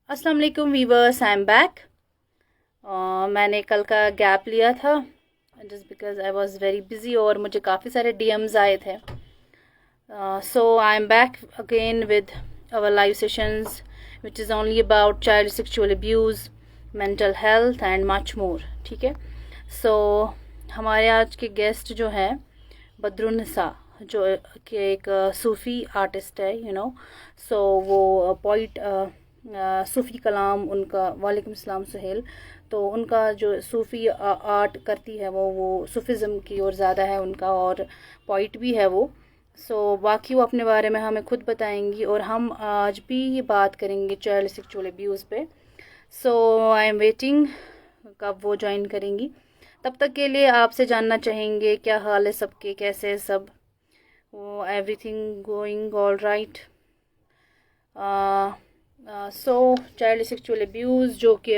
अस्सलाम वालेकुम viewers, I am back. मैंने कल का गैप लिया था just because I was very busy और मुझे काफ़ी सारे डीएम्स आए थे। So I am back again with our live sessions which is only about child sexual abuse, mental health and much more. ठीक है। सो हमारे आज के गेस्ट जो हैं बदरुन्निसा, जो कि एक सूफ़ी आर्टिस्ट है, सो वो पोइट, सूफ़ी कलाम उनका, वालेकुम सलाम सुहेल। तो उनका जो सूफ़ी आर्ट करती है वो सूफ़िज़्म की ओर ज़्यादा है उनका, और पोइट भी है वो। सो बाकी वो अपने बारे में हमें खुद बताएंगी, और हम आज भी बात करेंगे चाइल्ड सेक्सुअल अब्यूज़ पे। सो आई एम वेटिंग कब वो ज्वाइन करेंगी। तब तक के लिए आपसे जानना चाहेंगे क्या हाल है सबके, कैसे है सब, वो एवरीथिंग गोइंग ऑल राइट। सो चाइल्ड सेक्सुअल अब्यूज़ जो कि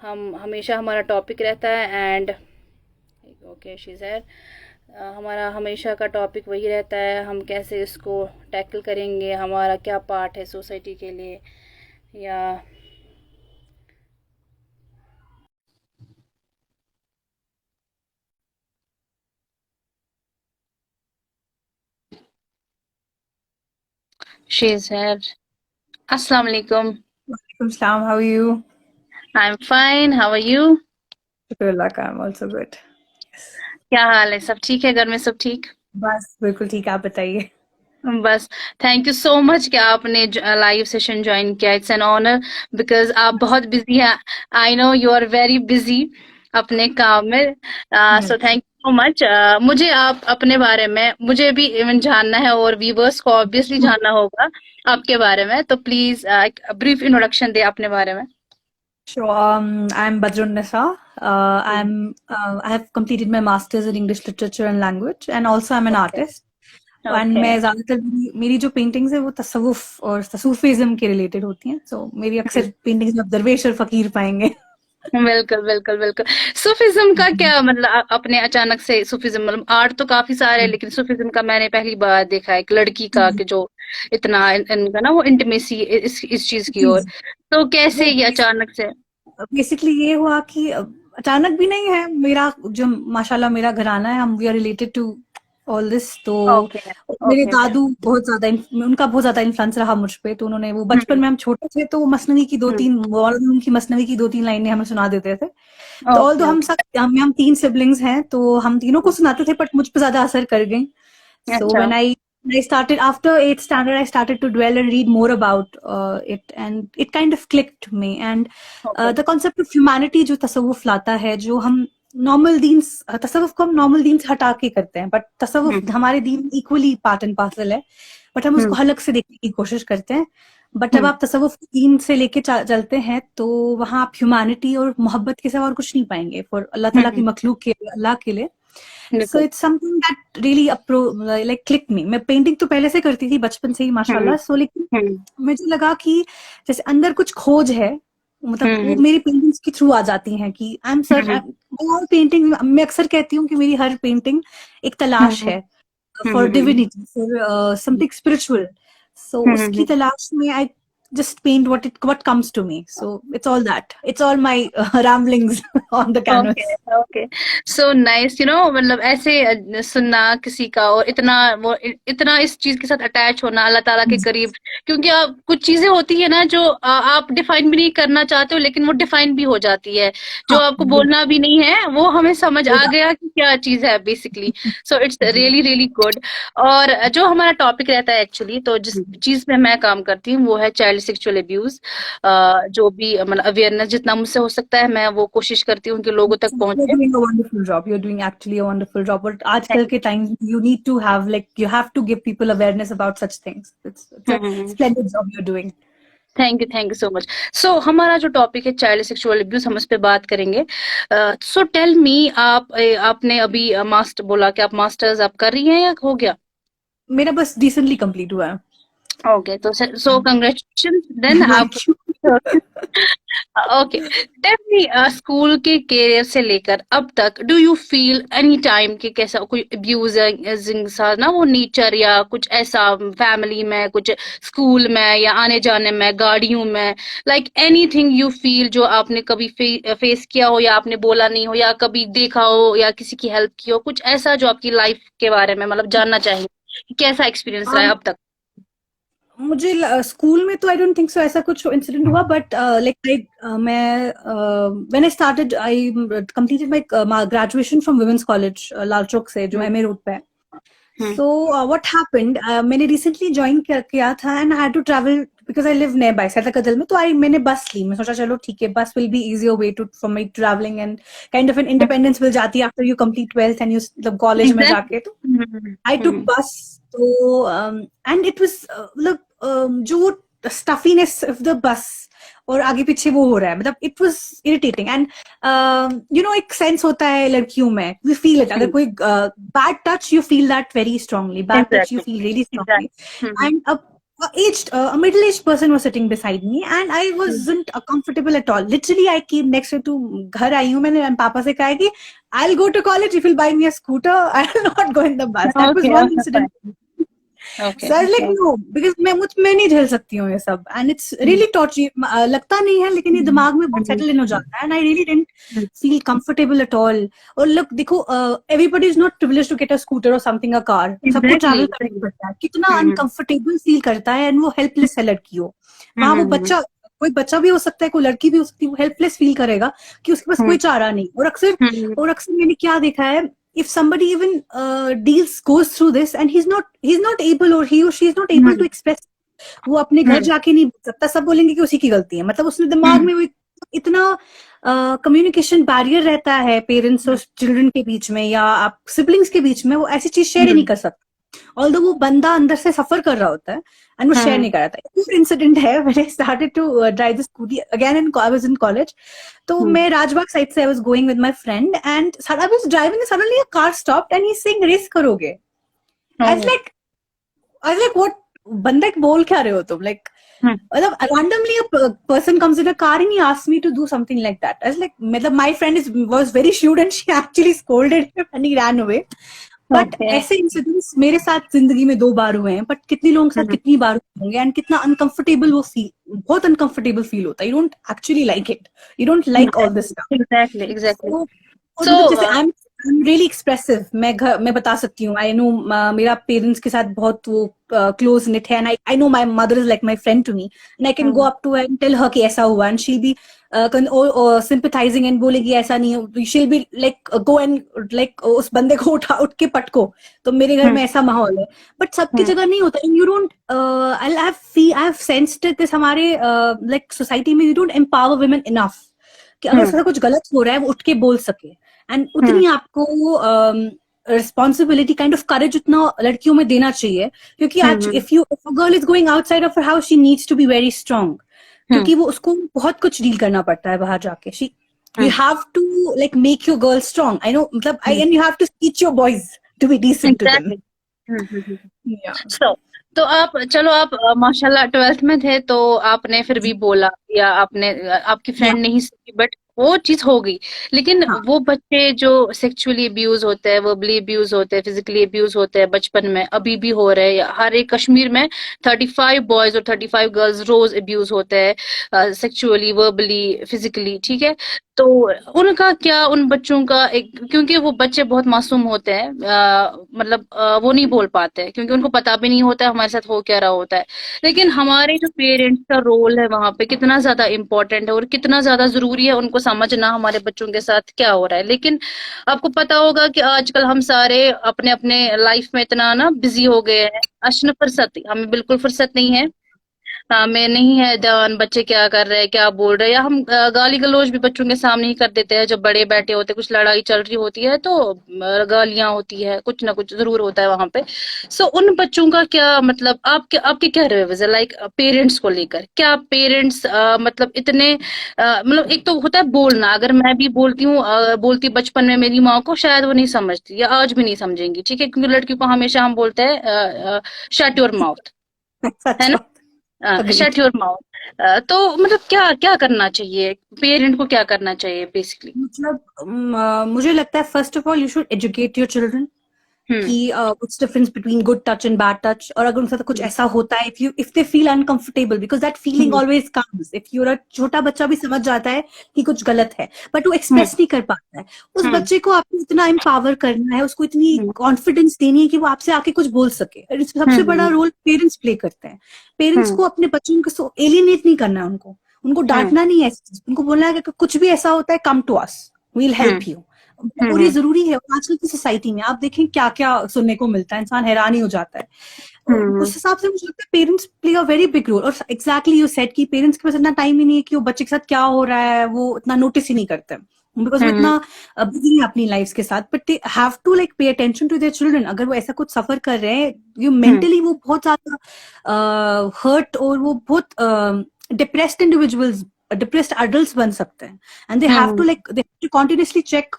हम हमेशा हमारा टॉपिक रहता है, and okay she is here. हमारा हमेशा का टॉपिक वही रहता है, हम कैसे इसको टैकल करेंगे, हमारा क्या पार्ट है सोसाइटी के लिए, या शी इज़ हियर। अस्सलाम वालेकुम। Walaikum salam. How are you? I am fine, how are you? Shukrillah ka, I'm also good. क्या हाल है, सब ठीक है घर में, सब ठीक? बस बिल्कुल ठीक, आप बताइए। बस, थैंक यू सो मच कि आपने लाइव सेशन ज्वाइन किया। इट्स एन ऑनर बिकॉज आप बहुत बिजी हैं। I know you are very busy अपने काम में। So thank you so much. मुझे आप अपने बारे में, मुझे भी इवन जानना है और व्यूवर्स को ऑब्वियसली जानना होगा आपके बारे में, तो प्लीज ब्रीफ इंट्रोडक्शन दे अपने बारे में। Sure. I'm Badrun Nisa. I have completed my master's in English literature and language, and also I'm an okay. artist. And okay. मैं ज्यादातर मेरी जो पेंटिंग्स है वो तसव्वुफ और तसूफिज्म के रिलेटेड होती हैं, सो मेरी अक्सर पेंटिंग्स में आप दरवेश और फकीर पाएंगे। बिल्कुल बिल्कुल बिल्कुल। सूफिज्म का क्या मतलब, अपने अचानक से सूफिज्म, मतलब आर्ट तो काफी सारे हैं लेकिन सूफिज्म का मैंने पहली बार देखा है, एक लड़की का कि जो इतना इनका ना वो इंटीमेसी इस चीज की जी ओर। जी। तो कैसे वो ये अचानक से? बेसिकली ये हुआ कि अचानक भी नहीं है, मेरा जो माशाल्लाह मेरा घराना है, हम we are related to all this. तो ओके। मेरे ओके ओके। दादू बहुत ज्यादा उनका बहुत ज्यादा इन्फ्लुएंस रहा मुझ पे, तो उन्होंने वो बचपन हम्म। में हम छोटे थे तो वो मसनवी की दो हम्म। तीन मौलाना की मसनवी की दो तीन लाइनें हमें सुना देते थे। तो ऑल दो ओके ओके। हम तीन सिबलिंग्स हैं, तो हम तीनों को सुनाते थे, बट मुझ पे ज्यादा असर कर गई। So अच्छा। when I started after eighth standard, I started to dwell and read more about it, and it kind of clicked me. And okay. the concept of humanity जो तसव्वुफ लाता है, जो हम नॉर्मल दीन, तसव्वुफ को हम नॉर्मल दीन से हटा के करते हैं, बट तसव्वुफ हम्म। हमारे दीन इक्वली पार्ट एंड पार्सल है, बट हम उसको हम्म। हलक से देखने की कोशिश करते हैं। बट जब हम्म। आप तसव्वुफ दीन से लेके चलते हैं तो वहां आप ह्यूमैनिटी और मोहब्बत के सिवा और कुछ नहीं पाएंगे फॉर अल्लाह ताला की हम्म। मखलूक के अल्लाह के लिए। सो बिल्कुल। It's something that really like click मी। मैं पेंटिंग तो पहले से करती थी बचपन से ही हम्म। माशाल्लाह, सो लेकिन हम्म। मुझे लगा कि जैसे अंदर कुछ खोज है, मतलब वो हम्म। मेरी पेंटिंग्स के थ्रू आ जाती हैं कि I am sir. Hmm. All painting, मैं अक्सर कहती हूँ कि मेरी हर पेंटिंग एक तलाश हम्म। है for hmm. Divinity, for something spiritual. So उसकी हम्म। तलाश में I just paint what comes to me. So it's all that. It's all my ramblings on the okay canvas. Okay. So nice, मतलब ऐसे सुनना किसी का, और इतना वो इतना इस चीज के साथ अटैच होना अल्लाह ताला के करीब। क्योंकि आप कुछ चीजें होती है ना जो आप डिफाइन भी नहीं करना चाहते हो, लेकिन वो डिफाइन भी हो जाती है। जो हाँ, आपको बोलना बिल्कुल भी नहीं है वो हमें समझ सही आ बात गया कि क्या चीज है बेसिकली। सो इट्स जी। Really really good. और जो हमारा टॉपिक रहता है एक्चुअली, तो जिस चीज पे मैं काम करती हूँ वो है चाइल्ड सेक्सुअल अब्यूज। जो भी मतलब अवेयरनेस जितना मुझसे हो सकता है मैं वो कोशिश करती हूँ कि लोगों तक You're पहुंचे। doing a wonderful job. You're doing actually a wonderful job. But आजकल के time you need to have, like, you have to give people awareness about such things. It's a hmm. splendid job you're doing. Thank you so much. So हमारा जो topic है child sexual abuse, हम उस पे बात करेंगे। So tell me, आपने अभी मास्टर बोला कि आप मास्टर्स आप कर रही हैं या हो गया? मेरा बस recently complete हुआ है। ओके, तो सो कंग्रेचुलेशन देन आप। Thank you. Okay, definitely school के करियर से लेकर अब तक do you feel any time कि कैसा कोई अब्यूजिंग सा ना वो नेचर या कुछ ऐसा फैमिली में, कुछ स्कूल में या आने जाने में, गाड़ियों में, लाइक एनीथिंग यू फील जो आपने कभी फेस किया हो या आपने बोला नहीं हो या कभी देखा हो या किसी की हेल्प की हो, कुछ ऐसा जो आपकी लाइफ के बारे में मतलब जानना चाहिए कि कैसा एक्सपीरियंस रहा है अब तक? मुझे स्कूल में तो आई डोंट थिंक सो ऐसा कुछ इंसिडेंट हुआ, बट लाइक मैं when I started I completed my graduation from women's college Lal Chowk से, जो एमए रोड पे है. सो व्हाट हैपेंड, मैंने रिसेंटली ज्वाइन किया था and I had to travel because I live nearby Saida Kadal में. तो मैंने बस ली. मैं सोचा चलो ठीक है, bus will be easier way to for my travelling and kind of an independence मिल जाती है after you complete 12th and you मतलब कॉलेज में जाके. तो आई टुक बस. तो एंड इट वाज मतलब जो स्टफीनेस ऑफ द बस और आगे पीछे वो हो रहा है, मतलब it was irritating. And you know एक सेंस होता है लड़कियों में, यू फील इट. अगर कोई bad touch, you feel that very strongly. Bad touch you feel really strongly. And a middle-aged person was sitting beside me and I wasn't comfortable at all. Literally, I came next to घर आई हूँ मैंने, पापा से कहा कि I'll go to college if you'll buy me a scooter. I'll not go in the bus. That was one incident. Okay. So I was like, no, because मैं नहीं झेल सकती हूँ ये सब. And it's really torture. लगता नहीं है, लेकिन ये दिमाग में बहुत settle in हो जाता है. And I really didn't feel comfortable at all. और look, देखो, everybody is not privileged to get a scooter or something, a car. सबको travel करना पड़ता है. कितना uncomfortable feel करता है, and वो helpless है लड़कियों. वहाँ वो बच्चा, कोई बच्चा भी हो सकता है, कोई लड़की भी हो सकती है, वो हेल्पलेस फील करेगा कि उसके पास कोई चारा नहीं. और अक्सर मैंने क्या देखा है, if somebody even goes through this and he's not able, or he or she is not able to express, वो अपने घर जाके नहीं बोल सकता, सब बोलेंगे कि उसी की गलती है. मतलब उसने दिमाग में वो इतना कम्युनिकेशन बैरियर रहता है पेरेंट्स और चिल्ड्रन के बीच में, या आप सिबलिंग्स के बीच में, वो ऐसी चीज शेयर ही नहीं कर सकता. ऑल्दो वो बंदा अंदर से सफर कर रहा होता है एंड वो शेयर नहीं कर रहा था. एक इंसिडेंट है, when I started to drive the scooty again in I was in college. तो मैं राजबाग साइड से I was going with my friend and I was driving, suddenly a car stopped and he is saying race करोगे. I was like what, बंदा बोल क्या रहे हो तुम? लाइक मतलब randomly a person comes in a car and he asked me to do something like that. I was like, मतलब my friend was very shrewd and she actually scolded him and he ran away. But ऐसे incidents मेरे साथ जिंदगी में 2 बार हुए हैं, but कितने लोगों के साथ कितनी बार होंगे, एंड कितना अनकंफर्टेबल वो फील, बहुत अनकंफर्टेबल फील होता है. You don't actually like it, you don't like all this stuff. Exactly. जैसे आई एम रियली एक्सप्रेसिव. मैं बता सकती हूँ, आई नो मेरा पेरेंट्स के साथ बहुत वो क्लोज निट है, and I know my mother is like my friend to me, and I can go up to and tell her कि ऐसा हुआ, and she will be sympathising and बोलेगी ऐसा नहीं हो. She will be like go and like उस बंदे को उठ के पटको. तो मेरे घर में ऐसा माहौल है, बट सबकी जगह नहीं होता. You don't, I have sensed this हमारे लाइक सोसाइटी में. You don't empower women enough कि अगर ऐसा कुछ गलत हो रहा है वो उठ के बोल सके. एंड उतनी आपको रिस्पॉन्सिबिलिटी, काइंड ऑफ करेज उतना लड़कियों में देना चाहिए. क्योंकि आज if a girl is going outside of her house, she needs to be very strong. क्योंकि वो उसको बहुत कुछ डील करना पड़ता है बाहर जाके. You have to like make your girl strong. I know, मतलब and you have to teach your boys to be decent to them. तो आप माशाल्लाह 12th में थे, तो आपने फिर भी बोला, या आपने आपकी फ्रेंड नहीं सुनी, बट वो चीज हो गई. लेकिन वो बच्चे जो सेक्सुअली अब्यूज होते हैं, वर्बली अब्यूज होते हैं, फिजिकली अब्यूज होते हैं बचपन में, अभी भी हो रहे हैं. हर एक कश्मीर में 35 बॉयज और 35 गर्ल्स रोज अब्यूज होते हैं, सेक्सुअली, वर्बली, फिजिकली. ठीक है, तो उनका क्या, उन बच्चों का क्योंकि वो बच्चे बहुत मासूम होते हैं, मतलब वो नहीं बोल पाते क्योंकि उनको पता भी नहीं होता है हमारे साथ हो क्या रहा होता है. लेकिन हमारे जो पेरेंट्स का रोल है वहां पे कितना ज्यादा इम्पोर्टेंट है और कितना ज्यादा जरूरी है उनको समझना हमारे बच्चों के साथ क्या हो रहा है. लेकिन आपको पता होगा कि आजकल हम सारे अपने अपने लाइफ में इतना ना बिजी हो गए हैं, अश्न फुर्सत, हमें बिल्कुल फुर्सत नहीं है. हमें नहीं है ध्यान बच्चे क्या कर रहे हैं, क्या बोल रहे हैं, या हम गाली गलौज भी बच्चों के सामने ही कर देते हैं. जब बड़े बैठे होते हैं, कुछ लड़ाई चल रही होती है, तो गालियां होती है, कुछ ना कुछ जरूर होता है वहां पे. सो उन बच्चों का क्या, मतलब आपके क्या रिव्यूज है लाइक पेरेंट्स को लेकर? क्या पेरेंट्स मतलब इतने मतलब एक तो होता है बोलना, अगर मैं भी बोलती हूँ, बोलती बचपन में मेरी माँ को, शायद वो नहीं समझती या आज भी नहीं समझेंगी. ठीक है, क्योंकि लड़की को हमेशा हम बोलते हैं शट योर माउथ, है ना, शट योर माउथ. तो मतलब क्या क्या करना चाहिए, पेरेंट को क्या करना चाहिए बेसिकली? मतलब मुझे लगता है first of all you should educate your children कि hmm. What's difference between good touch and bad touch, और अगर उनके साथ कुछ ऐसा होता है, if they feel uncomfortable, because that feeling hmm. Always comes, if you're a छोटा बच्चा भी समझ जाता है कि कुछ गलत है, बट वो हम्म। एक्सप्रेस नहीं कर पाता है। उस हम्म। बच्चे को आपको इतना एम्पावर करना है, उसको इतनी हम्म। कॉन्फिडेंस देनी है कि वो आपसे आके कुछ बोल सके, और इसमें सबसे बड़ा हम्म। रोल पेरेंट्स प्ले करते हैं। पेरेंट्स हम्म। को अपने बच्चों को एलिनेट नहीं करना है, उनको उनको हम्म। डांटना नहीं है, उनको बोलना है कि कुछ भी ऐसा होता है, come to us, we will hmm. Help you. और ये हम्म। जरूरी है, और आजकल की सोसाइटी में आप देखें क्या क्या सुनने को मिलता है, इंसान हैरान ही हो जाता है। हम्म। उस हिसाब से मुझे लगता है parents play a very big role, और एग्जैक्टली यू सेड कि पेरेंट्स के पास इतना टाइम ही नहीं है कि वो बच्चे के साथ क्या हो रहा है वो इतना नोटिस ही नहीं करते, बिकॉज वो हम्म। इतना बिजी है अपनी लाइफ के साथ। But they have to like pay attention to their children. अगर वो ऐसा कुछ सफर कर रहे हैं, यू हम्म। मेंटली वो बहुत ज्यादा हर्ट, और वो बहुत डिप्रेस्ड इंडिविजुअल्स, डिप्रेस्ड एडल्ट्स बन सकते हैं। And they have to hmm. Like, they have to continuously check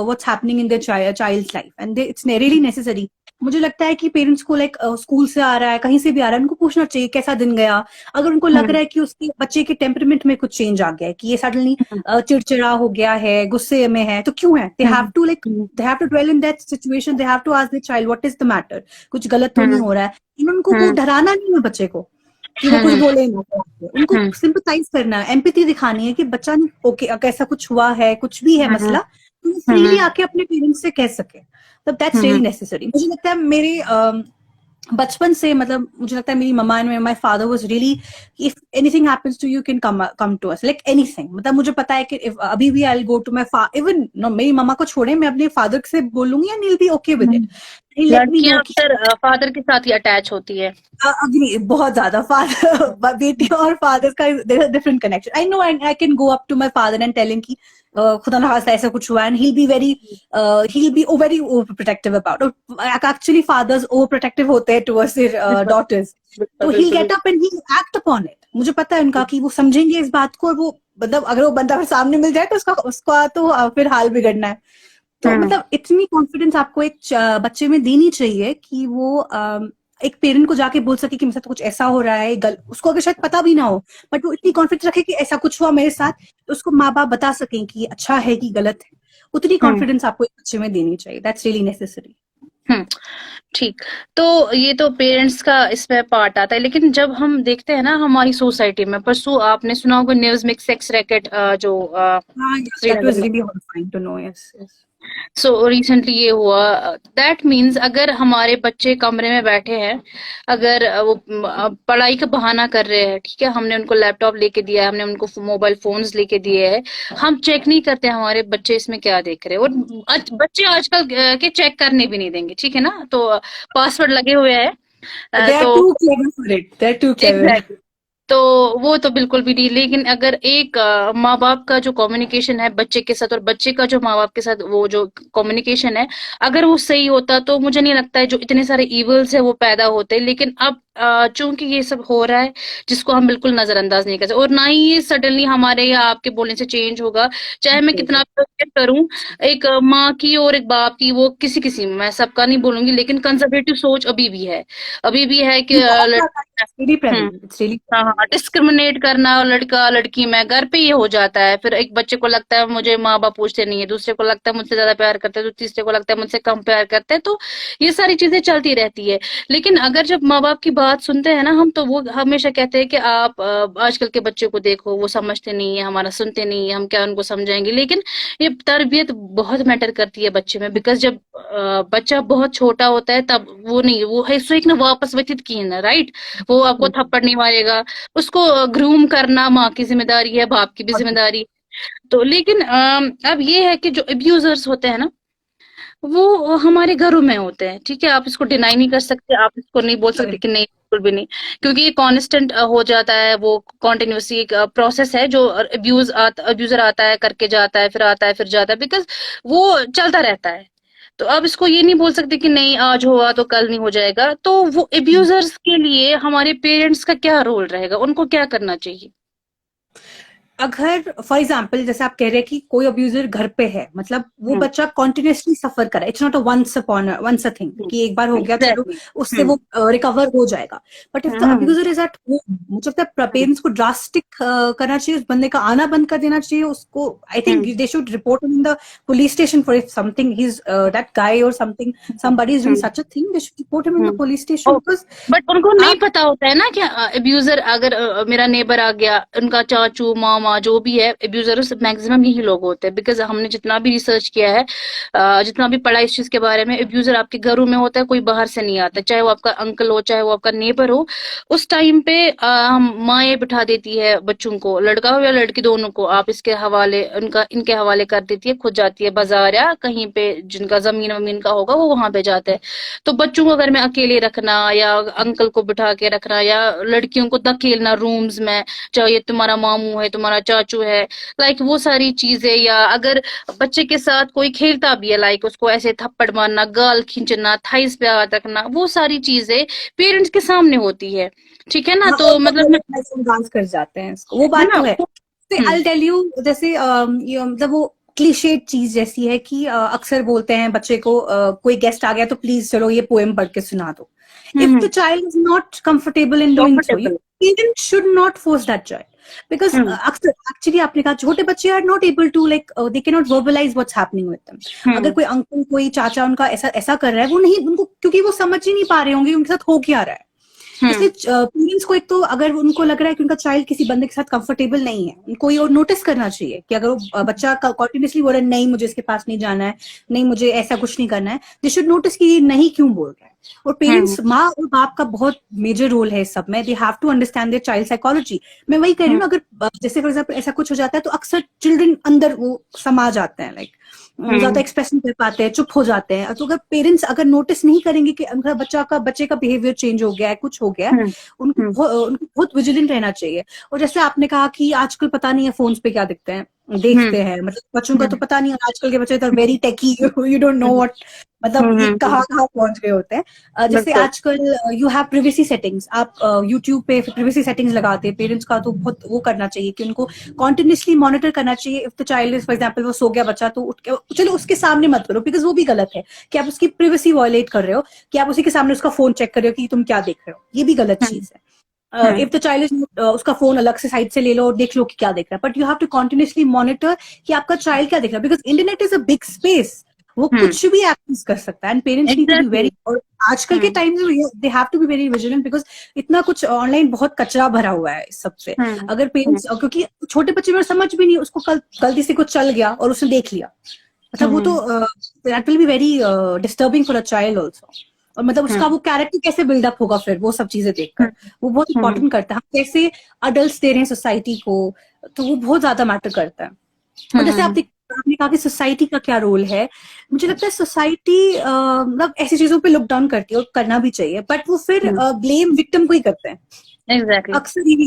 what's happening in their child's life, and it's really necessary। मुझे लगता है कि पेरेंट्स को लाइक स्कूल से आ रहा है, कहीं से भी आ रहा है, उनको पूछना चाहिए कैसा दिन गया। अगर उनको लग हम्म। रहा है कि उसके बच्चे के टेम्परमेंट में कुछ चेंज आ गया है, कि ये सडनली चिड़चिड़ा हो गया है, गुस्से में है, तो क्यों है, they have hmm. To like, hmm. They have to dwell in that situation, they have to ask their child what is the matter, कुछ गलत तो नहीं हम्म। हो रहा है। उनको वो हम्म। डराना नहीं है बच्चे को कि वो कुछ हम्म। बोले ना, उनको हम्म। सिंपथाइज करना है, एम्पैथी दिखानी है कि बच्चा ओके, अगर ऐसा कुछ हुआ है, कुछ भी है हम्म। मसला, तो फ्रीली हम्म। आके अपने पेरेंट्स से कह सके। तब दैट्स हम्म। Really necessary. मुझे लगता है मेरे बचपन से, मतलब मुझे लगता है मेरी मम्मा and my father was really, if anything happens to you can come to us, like anything. मतलब मुझे पता है कि अभी भी I will go to my even no, मेरी मम्मा को छोड़े, मैं अपने फादर से बोलूंगी and he will be okay with it, hmm. He let me लड़कियां नो कि अक्सर फादर के साथ ही अटैच होती है। अग्नि बहुत ज्यादा फादर बेटी और फादर का different connection. I know, I can go up to my father and tell him कि खुदा ना खास्ता ऐसा कुछ हुआ, and he be very over protective about. Actually fathers over protective होते हैं टुवर्ड्स देयर बिल्कुल। डॉटर्स, बिल्कुल तो ही बिल्कुल। Get up and he act upon it. मुझे पता है उनका कि वो समझेंगे इस बात को, और वो मतलब अगर वो बंदा फिर सामने मिल जाए तो उसका उसका तो फिर हाल बिगड़ना है। तो हम्म। मतलब इतनी कॉन्फिडेंस आपको एक बच्चे में देनी चाहिए कि वो एक पेरेंट को जाके बोल सके कि मेरे साथ कुछ ऐसा हो रहा है, उसको अगर शायद पता भी ना हो, बट वो इतनी कॉन्फिडेंस रखे कि ऐसा कुछ हुआ मेरे साथ, तो उसको माँ बाप बता सकें कि ये अच्छा है कि गलत है। उतनी हम्म। कॉन्फिडेंस आपको एक बच्चे में देनी चाहिए, दैट्स रियली नेसेसरी। हम्म। ठीक। तो ये तो पेरेंट्स का इसमें पार्ट आता है, लेकिन जब हम देखते हैं ना हमारी सोसाइटी में, परसों आपने सुना होगा न्यूज में, सेक्स रैकेट जो हाँ, दैट श्रीनगर वाज में। Really horrifying to know. Yes, yes. So recently ये हुआ, दैट मीन्स अगर हमारे बच्चे कमरे में बैठे हैं, अगर वो पढ़ाई का बहाना कर रहे हैं, ठीक है, हमने उनको लैपटॉप लेके दिया है, हमने उनको मोबाइल फोन्स लेके दिए हैं, हम चेक नहीं करते हमारे बच्चे इसमें क्या देख रहे हैं। और बच्चे आजकल के चेक करने भी नहीं देंगे, ठीक है ना, तो पासवर्ड लगे हुए हैं। दे आर तो too clever for it, they are too clever. Exactly. तो वो तो बिल्कुल भी नहीं, लेकिन अगर एक माँ बाप का जो कम्युनिकेशन है बच्चे के साथ, और बच्चे का जो माँ बाप के साथ वो जो कम्युनिकेशन है, अगर वो सही होता, तो मुझे नहीं लगता है जो इतने सारे इवल्स है वो पैदा होते। लेकिन अब चूंकि ये सब हो रहा है, जिसको हम बिल्कुल नजरअंदाज नहीं कर सकते, और ना ही ये सडनली हमारे या आपके बोलने से चेंज होगा, चाहे मैं कितना भी करूं। एक माँ की और एक बाप की, वो किसी किसी मैं सबका नहीं बोलूंगी, लेकिन कंजर्वेटिव सोच अभी भी है कि बहुत ज्यादा, it's really hmm. Prevalent, it's really हाँ हाँ, प्रेवलेंट। डिस्क्रिमिनेट करना, लड़का लड़की में घर पे ये हो जाता है। फिर एक बच्चे को लगता है मुझे माँ बाप पूछते नहीं है, दूसरे को लगता है मुझसे ज्यादा प्यार करते हैं, तो तीसरे को लगता है मुझसे कम प्यार करते हैं। तो ये सारी चीजें चलती रहती है। लेकिन अगर जब माँ बाप की बात सुनते हैं ना हम, तो वो हमेशा कहते हैं कि आप आजकल के बच्चे को देखो, वो समझते नहीं है, हमारा सुनते नहीं है, हम क्या उनको समझाएंगे। लेकिन ये तरबियत बहुत मैटर करती है बच्चे में, बिकॉज जब बच्चा बहुत छोटा होता है, तब वो नहीं, वो है सो एक ना वापस व्यतीत की है ना, राइट। वो आपको थप्पड़ नहीं मारेगा, उसको ग्रूम करना माँ की जिम्मेदारी है, बाप की भी जिम्मेदारी। तो लेकिन अब ये है कि जो अब्यूजर्स होते हैं ना, वो हमारे घरों में होते हैं, ठीक है, आप इसको डिनाई नहीं कर सकते, आप इसको नहीं बोल सकते कि नहीं, बिल्कुल भी नहीं। क्योंकि ये कांस्टेंट हो जाता है, वो कॉन्टिन्यूसली एक प्रोसेस है, जो अब्यूजर आता है, करके जाता है, फिर आता है, फिर जाता है, बिकॉज वो चलता रहता है। तो अब इसको ये नहीं बोल सकते कि नहीं आज हुआ तो कल नहीं हो जाएगा। तो वो अब्यूजर्स के लिए हमारे पेरेंट्स का क्या रोल रहेगा, उनको क्या करना चाहिए? अगर फॉर एग्जाम्पल जैसे आप कह रहे हैं कि कोई अब्यूजर घर पे है, मतलब वो बच्चा कॉन्टिन्यूसली सफर करे, it's not a once a thing कि एक बार हो गया चलो एग्जैक्टली। उससे वो रिकवर हो जाएगा। But if the abuser is at home, मुझे लगता है पेरेंट्स को ड्रास्टिक करना चाहिए, उस बंदे का आना बंद कर देना चाहिए उसको। I think they should report in the police station for if something he is that guy और something somebody is doing such a thing, they should report him in the police station because but उनको नहीं आप पता होता है ना कि abuser अगर मेरा नेबर आ गया, उनका चाचू मामा जो भी है, अब्यूजर मैक्सिमम यही लोग होते हैं। बिकॉज हमने जितना भी रिसर्च किया है, जितना भी पढ़ा इस चीज के बारे में, अब्यूजर आपके घरों में होता है, कोई बाहर से नहीं आता, चाहे वो आपका अंकल हो चाहे वो आपका नेबर हो। उस टाइम पे हम माएँ बिठा देती है बच्चों को, लड़का हो या लड़की दोनों को, आप इसके हवाले इनके हवाले कर देती है, खुद जाती है बाजार या कहीं पे जिनका जमीन वमीन का होगा वो वहां पे जाते हैं। तो बच्चों को घर में अकेले रखना या अंकल को बिठा के रखना या लड़कियों को धकेलना रूम्स में, चाहे ये तुम्हारा मामू है तुम्हारा चाचू है, लाइक वो सारी चीजें। या अगर बच्चे के साथ कोई खेलता भी है, लाइक उसको ऐसे थप्पड़ मारना, गाल खींचना, थाइस पे हाथ रखना, वो सारी चीजें पेरेंट्स के सामने होती है। ठीक है ना? हाँ, तो और मतलब डांस कर जाते हैं इसको, वो है बात ना। तो है। आई टेल यू, जैसे मतलब वो क्लीशेड चीज जैसी है कि अक्सर बोलते हैं बच्चे को कोई गेस्ट आ गया तो प्लीज चलो ये पोएम पढ़ के सुना दो। If the child is not comfortable in doing so, comfortable. Parent should not force that child because अक्सर एक्चुअली आपने कहा छोटे बच्चे are not able to like they can not verbalize what's happening with them. अगर कोई uncle कोई चाचा उनका ऐसा ऐसा कर रहा है, वो नहीं उनको, क्योंकि वो समझ ही नहीं पा रहे होंगे उनके साथ हो क्या रहा है। इसलिए पेरेंट्स को एक तो अगर उनको लग रहा है कि उनका चाइल्ड किसी बंदे के साथ कंफर्टेबल नहीं है, उनको ये और नोटिस करना चाहिए कि अगर वो बच्चा कॉन्टिन्यूसली बोल रहा है नहीं मुझे इसके पास नहीं जाना है, नहीं मुझे ऐसा कुछ नहीं करना है, दे शुड नोटिस कि ये नहीं क्यों बोल रहा है। और पेरेंट्स, माँ और बाप का बहुत मेजर रोल है इस सब में। They have to understand their child psychology. मैं वही कह रही हूँ ना, अगर जैसे फॉर एग्जाम्पल ऐसा कुछ हो जाता है तो अक्सर चिल्ड्रन अंदर वो समा जाते हैं, लाइक ज्यादा एक्सप्रेस नहीं कर पाते हैं, चुप हो जाते हैं। तो अगर पेरेंट्स अगर नोटिस नहीं करेंगे कि उनका बच्चे का बिहेवियर चेंज हो गया है, कुछ हो गया है, उनको बहुत विजिलेंट रहना चाहिए। और जैसे आपने कहा कि आजकल पता नहीं है फोन्स पे क्या दिखते हैं देखते हैं, मतलब बच्चों का तो पता नहीं है, आजकल के बच्चे तो very techie, you don't know what, मतलब ये कहाँ कहाँ पहुंच गए होते हैं। जैसे आजकल यू हैव प्रिवेसी सेटिंग्स, आप यूट्यूब पे प्रिवेसी सेटिंग्स लगाते हैं। पेरेंट्स का तो बहुत वो करना चाहिए कि उनको कॉन्टिन्यूसली मॉनिटर करना चाहिए। If the child is for example वो सो गया बच्चा, तो उठ के चलो उसके सामने मत करो, बिकॉज वो भी गलत है कि आप उसकी प्रिवेसी वायलेट कर रहे हो, कि आप उसी के सामने उसका फोन चेक कर रहे हो कि तुम क्या देख रहे हो, ये भी गलत चीज है। इफ द चाइल्ड इज उसका फोन अलग से साइड से ले लो और देख लो कि क्या देख रहा है, but you have to continuously monitor कि आपका चाइल्ड क्या देख रहा है, because internet is a big space, वो कुछ भी एक्सेस कर सकता है। And parents need to be very, और आजकल के टाइम में they have to be very vigilant, because इतना कुछ ऑनलाइन बहुत कचरा भरा हुआ है इस सबसे। अगर पेरेंट्स, क्योंकि छोटे बच्चे में समझ भी नहीं, उसको गलती से कुछ चल गया और उसने देख लिया, मतलब वो तो that will be very disturbing for a child also. और मतलब उसका वो कैरेक्टर कैसे बिल्डअप होगा फिर वो सब चीजें देखकर, वो बहुत इंपॉर्टेंट करता है। हम कैसे अडल्ट दे रहे हैं सोसाइटी को, तो वो बहुत ज्यादा मैटर करता है। और जैसे आपने कहा कि सोसाइटी का क्या रोल है, मुझे लगता है सोसाइटी मतलब ऐसी चीजों पे लुक डाउन करती है और करना भी चाहिए, बट वो फिर ब्लेम विक्टिम को ही करते हैं। एग्जैक्टली।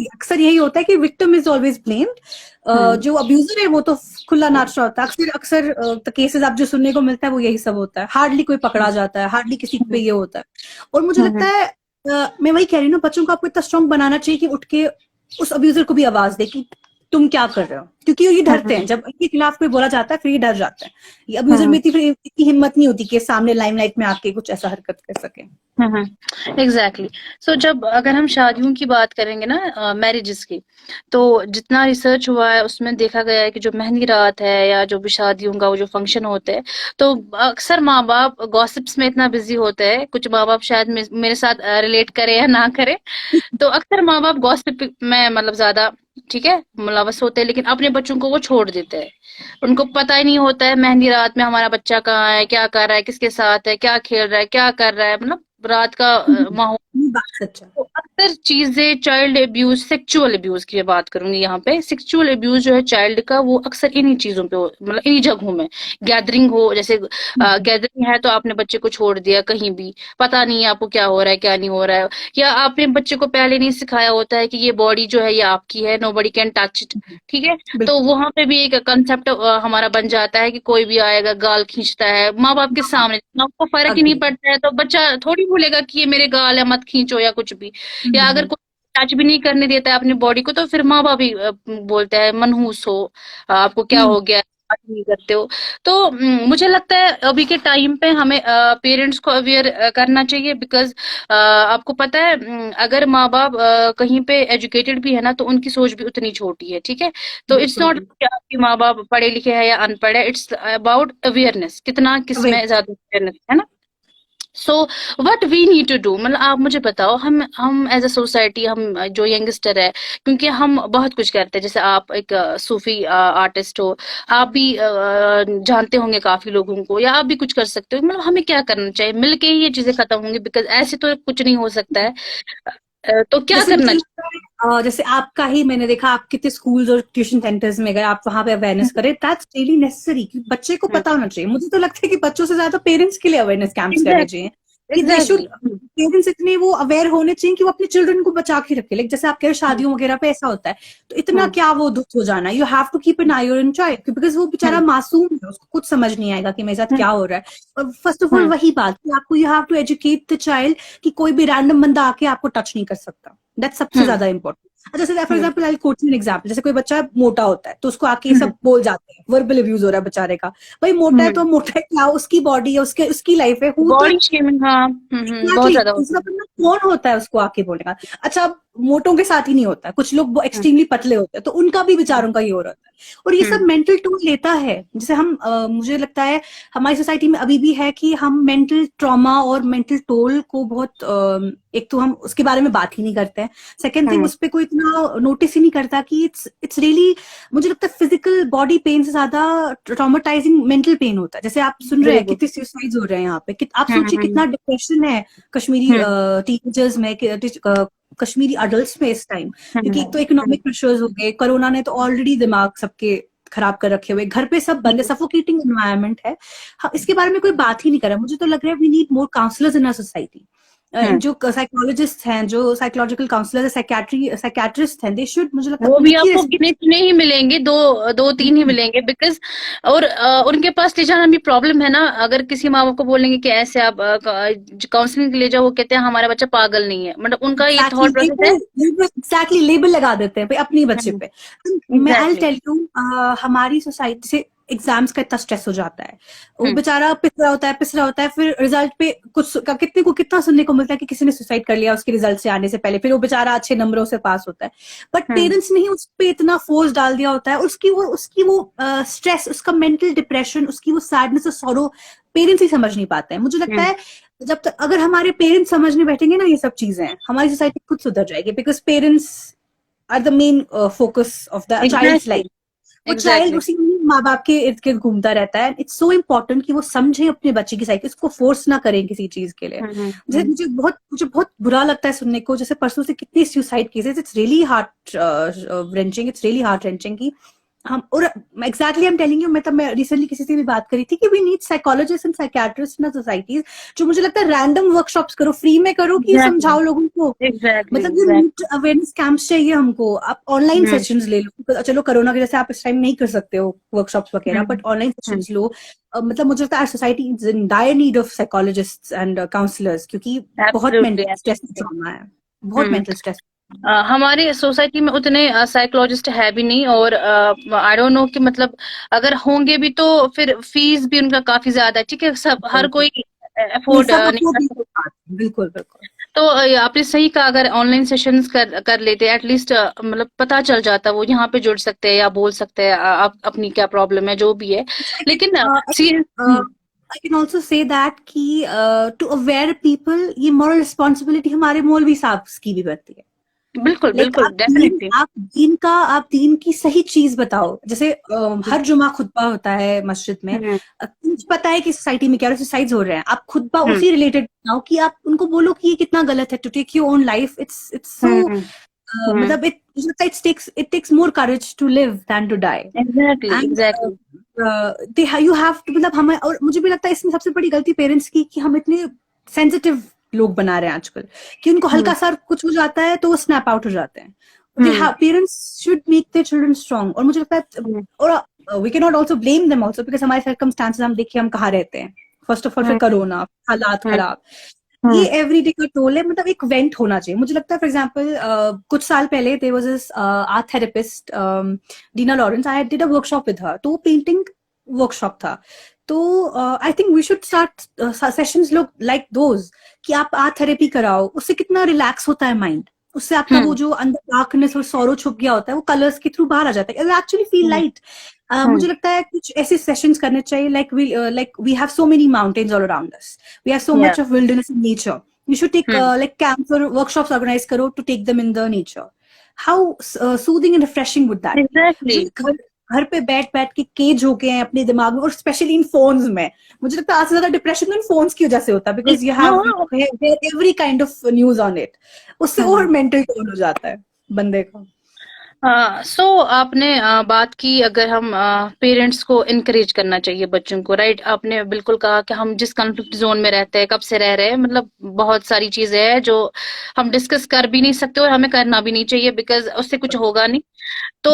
अक्सर यही होता है कि विक्टिम इज ऑलवेज ब्लेम्ड, जो अब्यूजर है वो तो खुला नाच रहा होता है। अक्सर केसेस आप जो सुनने को मिलता है वो यही सब होता है, हार्डली कोई पकड़ा जाता है, हार्डली किसी पे ये होता है। और मुझे लगता है मैं वही कह रही हूँ ना, बच्चों को आपको इतना स्ट्रॉन्ग बनाना चाहिए कि उठ के उस अब्यूजर को भी आवाज दे कि तुम क्या कर रहे हो, क्योंकि ये डरते हैं जब इनके खिलाफ कोई बोला जाता है, फिर ये डर जाता है। ये अब्यूजर में इतनी हिम्मत नहीं होती कि सामने लाइमलाइट में आके कुछ ऐसा हरकत कर सके। एग्जैक्टली। सो जब अगर हम शादियों की बात करेंगे ना, मैरिजेस की, तो जितना रिसर्च हुआ है उसमें देखा गया है कि जो मेहंदी रात है या जो भी शादियों का वो जो फंक्शन होते हैं, तो अक्सर माँ बाप गॉसिप्स में इतना बिजी होते हैं, कुछ माँ बाप शायद मेरे साथ रिलेट करे या ना करे, तो अक्सर माँ बाप गॉसिप में मतलब ज्यादा ठीक है मुलव्वस होते हैं, लेकिन अपने बच्चों को वो छोड़ देते हैं। उनको पता ही नहीं होता है मेहंदी रात में हमारा बच्चा कहाँ है, क्या कर रहा है, किसके साथ है, क्या खेल रहा है, क्या कर रहा है, मतलब रात का माहौल। बात सच है। तो अक्सर चीजें चाइल्ड अब्यूज, सेक्सुअल अब्यूज की मैं बात करूंगी यहाँ पे। सेक्सुअल अब्यूज जो है चाइल्ड का, वो अक्सर इन्हीं चीजों पे मतलब इन्हीं जगहों में, गैदरिंग हो, जैसे गैदरिंग है तो आपने बच्चे को छोड़ दिया कहीं भी, पता नहीं है आपको क्या हो रहा है क्या नहीं हो रहा है, या आपने बच्चे को पहले नहीं सिखाया होता है कि ये बॉडी जो है ये आपकी है, नोबडी कैन टच इट, ठीक है। तो वहां पे भी एक कंसेप्ट हमारा बन जाता है कि कोई भी आएगा गाल खींचता है माँ बाप के सामने, आपको फर्क ही नहीं पड़ता है, तो बच्चा थोड़ी भूलेगा कि ये मेरे गाल है मत खींचो या कुछ भी। या अगर कोई टच भी नहीं करने देता है अपनी बॉडी को, तो फिर माँ बाप भी बोलते हैं मनहूस हो, आपको क्या हम्म हो गया, बात नहीं करते हो। तो मुझे लगता है अभी के टाइम पे हमें पेरेंट्स को अवेयर करना चाहिए, बिकॉज आपको पता है अगर माँ बाप कहीं पे एजुकेटेड भी है ना, तो उनकी सोच भी उतनी छोटी है, ठीक है। तो इट्स बिल्कुल नॉट कि आपके माँ बाप पढ़े लिखे हैं या अनपढ़ है, इट्स अबाउट अवेयरनेस, कितना किस में बिल्कुल। ज्यादा अवेयरनेस है ना। So what we need to do, मतलब आप मुझे बताओ, हम एज अ सोसाइटी, हम जो यंगस्टर है, क्योंकि हम बहुत कुछ करते हैं, जैसे आप एक सूफी आर्टिस्ट हो, आप भी जानते होंगे काफी लोगों को, या आप भी कुछ कर सकते हो, मतलब हमें क्या करना चाहिए, मिलके ही ये चीजें खत्म होंगी, बिकॉज ऐसे तो कुछ नहीं हो सकता है। तो क्या जैसे करना मुझे चाहिए? लगता है जैसे आपका ही मैंने देखा, आप कितने स्कूल्स और ट्यूशन सेंटर्स में गए, आप वहां पे अवेयरनेस करें, दैट्स रियली नेसेसरी कि बच्चे को पता होना चाहिए। मुझे तो लगता है कि बच्चों से ज्यादा पेरेंट्स के लिए अवेयरनेस कैंप्स करने एग्जैक्टली, चाहिए कि दे शुड, एग्जैक्टली। पेरेंट्स इतने वो अवेयर होने चाहिए कि वो अपने चिल्ड्रन को बचा के रखे। लाइक जैसे आपके शादियों वगैरह पे ऐसा होता है, तो इतना क्या वो दुख हो जाना, you have to keep an eye on child, because वो बेचारा मासूम है, उसको कुछ समझ नहीं आएगा कि मेरे साथ क्या हो रहा है। और फर्स्ट ऑफ ऑल वही बात कि आपको, you have to educate the child कि कोई भी रैंडम बंदा आके आपको टच नहीं कर सकता, दैट्स सबसे ज्यादा इंपॉर्टेंट। अच्छा, जैसे for example I quote an example, जैसे कोई बच्चा मोटा होता है तो उसको आके ये सब बोल जाते हैं, वर्बल अब्यूज हो रहा है बेचारे का, भाई मोटा है तो मोटा है, क्या उसकी बॉडी है, उसके उसकी लाइफ है, हूं तो बॉडी शेमिंग, हाँ, बहुत एग्जैक्टली, ज्यादा दूसरा होती बंदा कौन होता है उसको आके बोलने का। अच्छा, अब मोटों के साथ ही नहीं होता है, कुछ लोग है। एक्सट्रीमली पतले होते हैं, तो उनका भी बेचारों का ये हो रहा है। और ये सब मेंटल टोल लेता है, जैसे हम मुझे लगता है हमारी सोसाइटी में अभी भी है कि हम मेंटल ट्रॉमा और मेंटल टोल को बहुत एक तो हम उसके बारे में बात ही नहीं करते हैं, सेकेंड थिंग उस पर कोई इतना नोटिस ही नहीं करता कि इट्स रियली, मुझे लगता है फिजिकल बॉडी पेन से ज्यादा ट्रॉमेटाइजिंग मेंटल पेन होता है। जैसे आप सुन रहे हैं बिल्कुल। कितने सुसाइड्स हो रहे हैं यहाँ पे, आप सोचिए हम्म कितना डिप्रेशन है कश्मीरी हम्म टीनेजर्स में, कश्मीरी अडल्ट्स में इस टाइम, क्योंकि एक तो हम्म इकोनॉमिक प्रेशर्स हो गए, कोरोना ने तो ऑलरेडी दिमाग सबके खराब कर रखे हुए, घर पे सब बंद है, सफोकेटिंग एनवायरनमेंट है। इसके बारे में कोई बात ही नहीं कर रहा। मुझे तो लग रहा है we need more counsellors in our society. Hmm. जो साइकोलॉजिस्ट हैं, जो साइकोलॉजिकल काउंसलर, साइकेट्रिस्ट हैं, दे शुड, मुझे लगता है वो भी उनकी आपको गिने चुने ही मिलेंगे, दो दो तीन ही मिलेंगे, बिकॉज और उनके पास ले जाना भी प्रॉब्लम है ना। अगर किसी माँ बाप को बोलेंगे कि ऐसे आप काउंसलिंग के लिए जाओ, वो कहते हैं हमारा बच्चा पागल नहीं है, मतलब उनका ये एग्जैक्टली थॉट प्रोसेस है। लेबल, एग्जैक्टली लेबल लगा देते हैं भाई अपनी बच्चे पे। मैं आई एग्जैक्टली। टेल यू, हमारी सोसाइटी से एग्जाम्स का इतना स्ट्रेस हो जाता है, वो हम्म बेचारा पिस रहा होता है, फिर रिजल्ट पे कुछ कितने को कितना सुनने को मिलता है कि किसी ने सुसाइड कर लिया उसके रिजल्ट से आने से पहले, फिर वो बेचारा अच्छे नंबरों से पास होता है, बट हम्म पेरेंट्स ने ही उस पे इतना फोर्स डाल दिया होता है, उसकी वो स्ट्रेस, उसका मेंटल डिप्रेशन, उसकी वो सैडनेस और सॉरो पेरेंट्स ही समझ नहीं पाते हैं। मुझे लगता हम्म। है जब तक अगर हमारे पेरेंट्स समझने बैठेंगे ना ये सब चीजें, हमारी सोसाइटी खुद सुधर जाएगी, because parents are the main focus of the child's exactly, life. वो चाइल्ड एग्जैक्टली। उसी माँ बाप के इर्द गिर्द घूमता रहता है। इट्स सो इम्पोर्टेंट कि वो समझे अपने बच्चे की साइकिल, उसको फोर्स ना करें किसी चीज के लिए। जैसे मुझे बहुत बुरा लगता है सुनने को, जैसे परसों से कितनी suicide cases, it's really heart wrenching, it's really heart wrenching कि हम, और exactly I am telling you, मैं रिसेंटली किसी से भी बात करी थी कि we need psychologist and psychiatrist in societies, जो मुझे लगता है रैंडम वर्कशॉप्स करो, फ्री में करो, कि एग्जैक्टली, समझाओ लोगों को। एग्जैक्टली, मतलब ये नीट एग्जैक्टली। अवेयरनेस कैंप्स चाहिए हमको। आप ऑनलाइन सेशंस ले लो, चलो कोरोना की वजह से आप इस टाइम नहीं कर सकते हो वर्कशॉप्स वगैरह, बट ऑनलाइन सेशंस लो। मतलब मुझे लगता है society is in dire need of psychologists and counsellors, क्योंकि बहुत absolutely, mental stress absolutely. Trauma है, बहुत मेंटल स्ट्रेस। हमारे सोसाइटी में उतने साइकोलॉजिस्ट है भी नहीं, और आई डोंट नो कि मतलब अगर होंगे भी तो फिर फीस भी उनका काफी ज्यादा है, ठीक है, सब हर कोई नहीं, अफोर्ड सब नहीं अफोर्ड कर नहीं कर सकता। पाते, बिल्कुल बिल्कुल। तो आपने सही कहा, अगर ऑनलाइन सेशंस कर लेते एटलीस्ट, मतलब पता चल जाता, वो यहाँ पे जुड़ सकते हैं या बोल सकते हैं आप अपनी क्या प्रॉब्लम है जो भी है। लेकिन serious. I can also say that कि टू अवेयर पीपल, ये मॉरल रिस्पॉन्सिबिलिटी हमारे मौलवी साहब की भी बनती है। बिल्कुल लाइक बिल्कुल, डेफिनेटली। आप दीन की सही चीज बताओ। जैसे हर जुमा खुतबा होता है मस्जिद में, हम्म मुझे पता है कि सोसाइटी में क्या सुसाइड्स हो रहे हैं, आप खुतबा हम्म उसी रिलेटेड बनाओ कि आप उनको बोलो कि ये कितना गलत है, to take your own life, it's so, hmm hmm. मतलब it takes more courage to live than to die. Exactly, And exactly. you have to, मतलब हमें, और मुझे भी लगता है इसमें सबसे बड़ी गलती पेरेंट्स की कि हम इतने सेंसिटिव लोग बना रहे हैं आजकल, कि उनको हल्का सा कुछ हो जाता है तो वो स्नैप आउट हो जाते हैं। Parents should make their children strong, और मुझे लगता है, और we can not also blame them also, because हमारे सर्कमस्टांसेस हम देखिए हम कहाँ रहते हैं, फर्स्ट ऑफ ऑल फिर कोरोना, हालात खराब, ये एवरीडे का टोल है, मतलब एक वेंट होना चाहिए मुझे लगता है। फॉर एग्जांपल कुछ साल पहले there was this art therapist Deena Lawrence, I did a workshop with her, तो वो पेंटिंग वर्कशॉप था। तो I think we should start sessions लोग लाइक दोज, कि आप आर्ट थेरेपी कराओ, उससे कितना रिलैक्स होता है माइंड, उससे आपका वो जो अंदर डार्कनेस और सौरो छुप गया होता है वो कलर्स के थ्रू बाहर आ जाता है, एक्चुअली फील लाइट। मुझे लगता है कुछ ऐसे सेशंस करने चाहिए, like we have so many mountains all around us, we have so Yeah. much of wilderness in nature. We should take like camps or workshops organized karo to take them in the nature. How soothing and refreshing would that Exactly. be? घर पे बैठ बैठ के cage हो गए हैं अपने दिमाग में, और स्पेशली इन फोन्स में। मुझे लगता है आज से ज्यादा डिप्रेशन इन फोन्स की वजह से होता है, because you have every kind of news on it, उससे और मेंटल टोल हो जाता है बंदे का। सो आपने बात की, अगर हम पेरेंट्स को इनकरेज करना चाहिए बच्चों को, राइट? आपने बिल्कुल कहा कि हम जिस कॉन्फ्लिक्ट जोन में रहते हैं, कब से रह रहे हैं, मतलब बहुत सारी चीजें हैं जो हम डिस्कस कर भी नहीं सकते और हमें करना भी नहीं चाहिए, बिकॉज उससे कुछ होगा नहीं। तो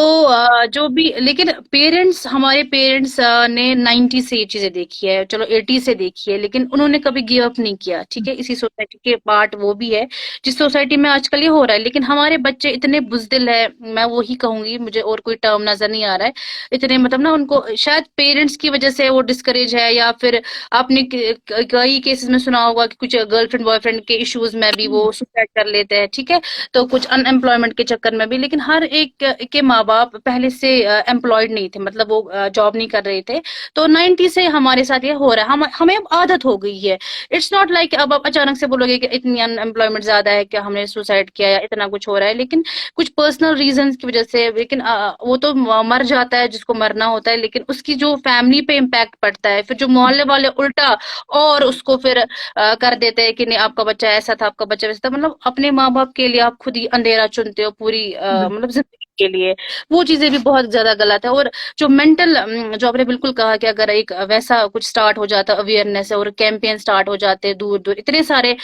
जो भी, लेकिन पेरेंट्स, हमारे पेरेंट्स ने 90 से ये चीजें देखी है, चलो 80 से देखी है, लेकिन उन्होंने कभी गिव अप नहीं किया, ठीक है? इसी सोसाइटी के पार्ट वो भी है जिस सोसाइटी में आजकल ये हो रहा है। लेकिन हमारे बच्चे इतने बुजदिल है, मैं वो ही कहूंगी, मुझे और कोई टर्म नजर नहीं आ रहा है, इतने मतलब ना, उनको शायद पेरेंट्स की वजह से वो डिस्करेज है, या फिर आपने कई केसेस में सुना होगा कि कुछ गर्लफ्रेंड बॉयफ्रेंड के इश्यूज में भी वो सुसाइड कर लेते हैं, ठीक है? तो कुछ अनएम्प्लॉयमेंट के चक्कर में भी। लेकिन हर एक के माँ बाप पहले से एम्प्लॉयड नहीं थे, मतलब वो जॉब नहीं कर रहे थे। तो 90 से हमारे साथ ये हो रहा है, हमें अब आदत हो गई है। इट्स नॉट लाइक अब आप अचानक से बोलोगे कि इतनी अनएम्प्लॉयमेंट ज्यादा है कि हमने सुसाइड किया या इतना कुछ हो रहा है, लेकिन कुछ पर्सनल रीजंस की वजह से। लेकिन वो तो मर जाता है जिसको मरना होता है, लेकिन उसकी जो फैमिली पे इम्पैक्ट पड़ता है, फिर जो मोहल्ले वाले उल्टा और उसको फिर कर देते हैं कि नहीं आपका बच्चा ऐसा था, आपका बच्चा वैसा था। मतलब अपने माँ बाप के लिए आप खुद ही अंधेरा चुनते हो पूरी मतलब जिंदगी के लिए। वो चीजें भी बहुत ज्यादा गलत है। और जो मेंटल, जो आपने बिल्कुल कहा कि अगर एक वैसा कुछ स्टार्ट हो जाता, अवेयरनेस और कैंपेन स्टार्ट हो जाते दूर दूर, इतने सारे,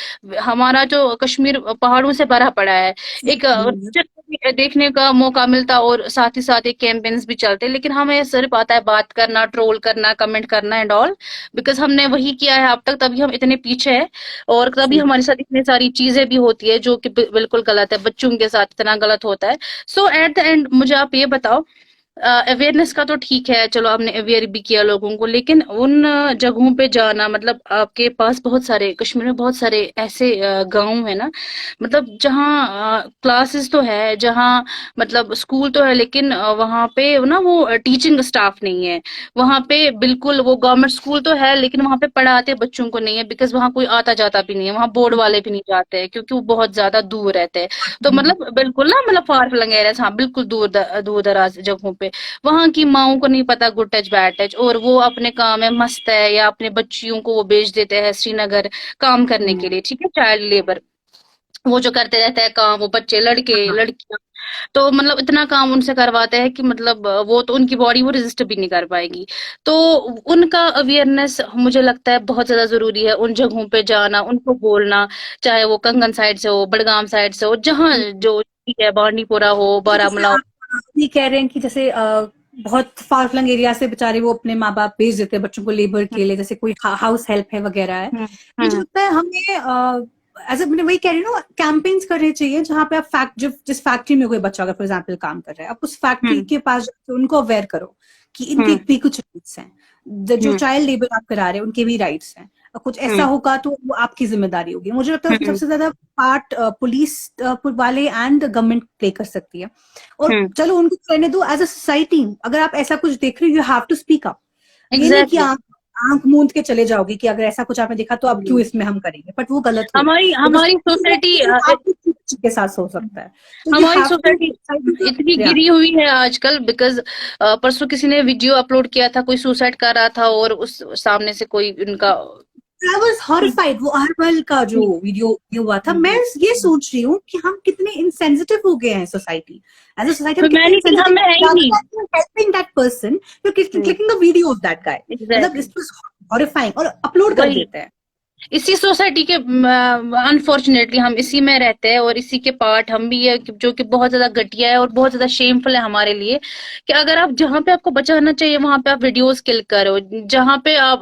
हमारा जो कश्मीर पहाड़ों से भरा पड़ा है, एक देखने का मौका मिलता और साथ ही साथ एक कैंपेन्स भी चलते, लेकिन हमें सिर्फ आता है बात करना, ट्रोल करना, कमेंट करना एंड ऑल, बिकॉज हमने वही किया है अब तक, तभी हम इतने पीछे हैं। और तभी हमारे साथ इतनी सारी चीजें भी होती है जो कि बिल्कुल गलत है, बच्चों के साथ इतना गलत होता है। सो एट द एंड मुझे आप ये बताओ, अवेयरनेस का तो ठीक है, चलो आपने अवेयर भी किया लोगों को, लेकिन उन जगहों पे जाना, मतलब आपके पास बहुत सारे, कश्मीर में बहुत सारे ऐसे गांव है ना, मतलब जहाँ क्लासेस तो है, जहाँ मतलब स्कूल तो है, लेकिन वहाँ पे ना वो टीचिंग स्टाफ नहीं है। वहाँ पे बिल्कुल वो गवर्नमेंट स्कूल तो है, लेकिन वहाँ पे पढ़ाते बच्चों को नहीं है, बिकॉज वहाँ कोई आता जाता भी नहीं है, वहाँ बोर्ड वाले भी नहीं जाते हैं, क्योंकि वो बहुत ज्यादा दूर रहते हैं। तो मतलब बिल्कुल ना, मतलब फार फ्लंग एरिया, हाँ बिल्कुल दूर दराज जगहों पे, वहां की माओ को नहीं पता गुड टच बैड टच, और वो अपने काम में मस्त है, या अपने बच्चियों को वो भेज देते हैं श्रीनगर काम करने के लिए, ठीक है? चाइल्ड लेबर वो जो करते रहते हैं काम, वो बच्चे, लड़के लड़कियां, तो मतलब इतना काम उनसे करवाते हैं कि मतलब वो तो उनकी बॉडी वो रेजिस्ट भी नहीं कर पाएगी। तो उनका अवेयरनेस मुझे लगता है बहुत ज्यादा जरूरी है, उन जगहों पे जाना, उनको बोलना, चाहे वो कंगन साइड से हो, बड़गाम साइड से हो, जहाँ जो ठीक है, बांडीपोरा हो, जैसे बारामूला हो। आप ये कह रहे हैं कि जैसे बहुत फार फ्लंग एरिया से बेचारे वो अपने माँ बाप भेज देते हैं बच्चों को लेबर के लिए, जैसे कोई हाउस हेल्प है वगैरह है। मुझे लगता है हमें एज मैं वही कह रही हूँ, कैंपेन्स करने चाहिए जहाँ पे आप जिस फैक्ट्री में कोई बच्चा अगर फॉर एग्जाम्पल काम कर रहा है, आप उस फैक्ट्री के पास जाकर उनको अवेयर करो कि इनके भी कुछ राइट्स हैं, जो चाइल्ड लेबर आप करा रहे हैं उनके भी राइट्स हैं, कुछ ऐसा होगा तो वो आपकी जिम्मेदारी होगी। मुझे लगता है उसमें सबसे ज्यादा पार्ट पुलिस वाले एंड गवर्नमेंट प्ले कर सकती है। और चलो उनको करने दो, एज अ सोसाइटी अगर आप ऐसा कुछ देख रहे हो, you have to speak up. ये नहीं कि आंख मूंद के चले जाओगे कि अगर ऐसा कुछ आपने देखा तो अब क्यों इसमें हम करेंगे, बट वो गलत है। हमारी सोसाइटी के साथ हो सकता है, तो हमारी सोसाइटी इतनी गिरी हुई है आजकल, बिकॉज परसों किसी ने वीडियो अपलोड किया था, कोई सुसाइड कर रहा था और उस सामने से कोई उनका, I was horrified, वो अरवल का जो वीडियो हुआ था। मैं ये सोच रही हूँ कि हम कितने insensitive हो गए हैं सोसाइटी, एज अ सोसाइटी हम कितने insensitive, helping that person, you're clicking the video of that guy, मतलब this was horrifying, और अपलोड कर देते हैं। इसी सोसाइटी के अनफॉर्चुनेटली हम इसी में रहते हैं और इसी के पार्ट हम भी है, जो कि बहुत ज्यादा घटिया है और बहुत ज्यादा शेमफुल है हमारे लिए, कि अगर आप जहाँ पे आपको बचाना चाहिए वहां पे आप वीडियोस क्लिक करो, जहाँ पे आप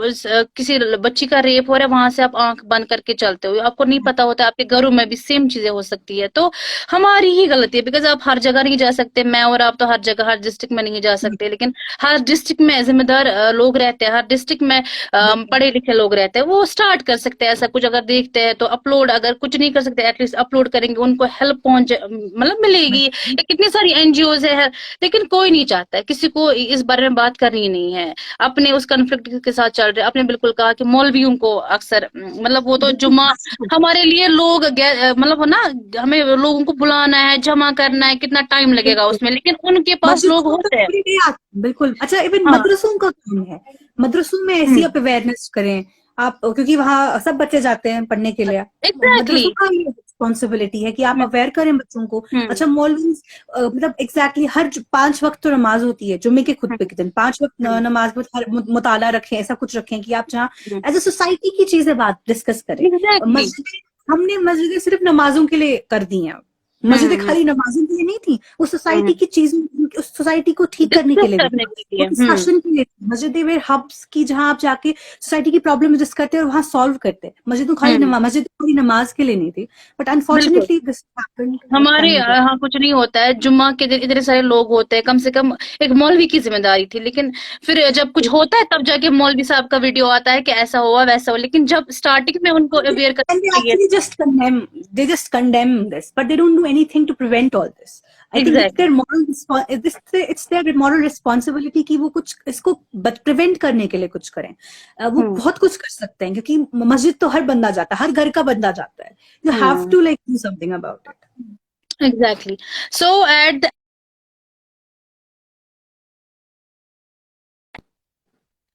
किसी बच्ची का रेप हो रहा है वहां से आप आंख बंद करके चलते हो, आपको नहीं पता होता आपके घरों में भी सेम चीजें हो सकती है। तो हमारी ही गलती है, बिकॉज आप हर जगह नहीं जा सकते, मैं और आप तो हर जगह हर डिस्ट्रिक्ट में नहीं जा सकते, लेकिन हर डिस्ट्रिक्ट में जिम्मेदार लोग रहते हैं, हर डिस्ट्रिक्ट में पढ़े लिखे लोग रहते हैं, वो स्टार्ट कर सकते हैं ऐसा कुछ, अगर देखते हैं तो अपलोड, अगर कुछ नहीं कर सकते एटलीस्ट अपलोड करेंगे, उनको हेल्प पहुंच मतलब मिलेगी। ये कितनी सारी एनजीओज है, लेकिन कोई नहीं चाहता है, किसी को इस बारे में बात करनी नहीं है, अपने उस कन्फ्लिक्ट के साथ चल रहे। आपने बिल्कुल कहा कि मौलवियों को अक्सर मतलब वो तो जुम्मा हमारे लिए लोग मतलब ना, हमें लोगों को बुलाना है, जमा करना है, कितना टाइम लगेगा बिल्कुल उसमें, लेकिन उनके पास लोग मस्जिदों में तो होते हैं। कोई नहीं आता, बिल्कुल। अच्छा, इवन हाँ। मदरसों का काम है, मदरसों में ऐसी हम्म। आप अवेयरनेस करें आप, क्योंकि वहाँ सब बच्चे जाते हैं पढ़ने के लिए। एग्जैक्टली। मदरसों का ये रिस्पॉन्सिबिलिटी है कि आप अवेयर करें बच्चों को। हम्म। अच्छा, मौलवी मतलब एग्जैक्टली हर 5 वक्त तो नमाज होती है, जुम्मे के खुतबे के दिन 5 वक्त नमाज में हर मुताला रखें, ऐसा कुछ रखें कि आप जहाँ एज ए सोसाइटी की चीजें बात डिस्कस करें। एग्जैक्टली। मस्जिदें, हमने मस्जिदें सिर्फ नमाजों के लिए कर दी हैं, मस्जिदें हम्म। खाली नमाजों के लिए नहीं थी, वो सोसाइटी की चीजें, उस सोसाइटी को ठीक करने के डिस्कस लिए भी, करने के वो लिए। डिस्कशन के लिए थी। मस्जिदें वे हब्स की जहां आप जाके सोसाइटी की प्रॉब्लम डिस्कस करते हैं और वहां सॉल्व करते हैं। हम्म। मस्जिद खाली नमाज के लिए नहीं थी, बट बिल्कुल। अनफॉर्चुनेटली दिस हैपेंड लाइक हमारे टाइम अगो। यहाँ कुछ नहीं होता है, जुम्मा के दिन इतने सारे लोग होते हैं, कम से कम एक मौलवी की जिम्मेदारी थी, लेकिन फिर जब कुछ होता है तब जाके मौलवी साहब का वीडियो आता है कि ऐसा हुआ वैसा हुआ, लेकिन जब स्टार्टिंग में उनको अवेयर And they करना चाहिए। actually just condemn, they just condemn this, but they don't do anything to prevent all this. I think it's exactly. their it's their moral responsibility कि वो कुछ इसको प्रिवेंट करने के लिए कुछ करें। वो हम्म। बहुत कुछ कर सकते हैं, क्योंकि मस्जिद तो हर बंदा जाता है, हर घर का बंदा जाता है। You have hmm. to like do something about it. Exactly. So at the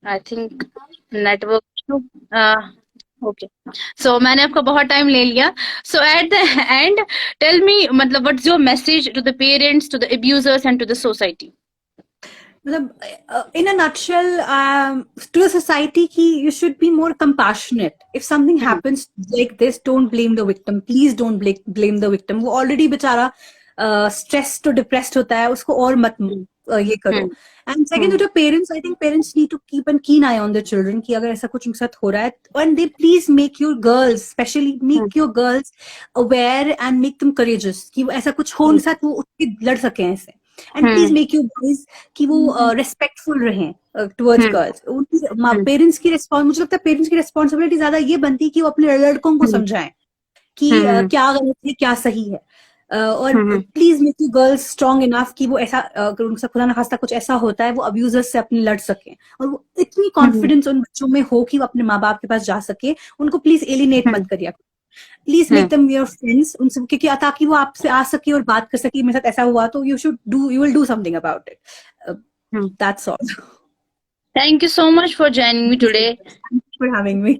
I think network. Okay. So मैंने आपका बहुत टाइम ले लिया। So at the end tell me, मतलब what's your message to the parents, to the abusers and to the society? मतलब in a nutshell, to a society ki you should be more compassionate. If something happens like this, don't blame the victim. Please don't blame the victim. वो already बेचारा stressed और depressed होता है, उसको और मत ये करो. And second, to the parents, I think parents need to keep a keen eye on their children कि अगर ऐसा कुछ उनके साथ हो रहा है, and they please make your girls, especially make your girls aware and make them courageous कि ऐसा कुछ हो उनके साथ वो उठ के लड़ सकें ऐसे. And please make you boys कि वो रेस्पेक्टफुल रहें टुवर्ड्स गर्ल्स. पेरेंट्स की मुझे लगता है पेरेंट्स की रिस्पॉन्सिबिलिटी ज्यादा ये बनती है कि वो अपने लड़कों को समझाएं कि क्या गलत है क्या सही है. और please make you girls strong enough कि वो ऐसा अगर उनसे खुदा न खास्ता कुछ ऐसा होता है वो अब्यूजर्स से अपने लड़ सकें, और वो इतनी कॉन्फिडेंस उन बच्चों में हो कि वो अपने माँ बाप के पास जा सके. उनको प्लीज एलिनेट मत करिए, please make them your friends उनसे, क्योंकि ताकि वो आपसे आ सके और बात कर सके मेरे साथ ऐसा हुआ, तो you will do something about it. That's all. Thank you so much for joining me today. Thank you for having me.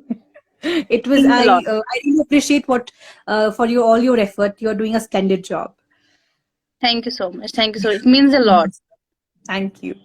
It was Means a lot. I really appreciate what for all your effort. You are doing a splendid job. Thank you so much. Thank you so much. It means a lot. Thank you.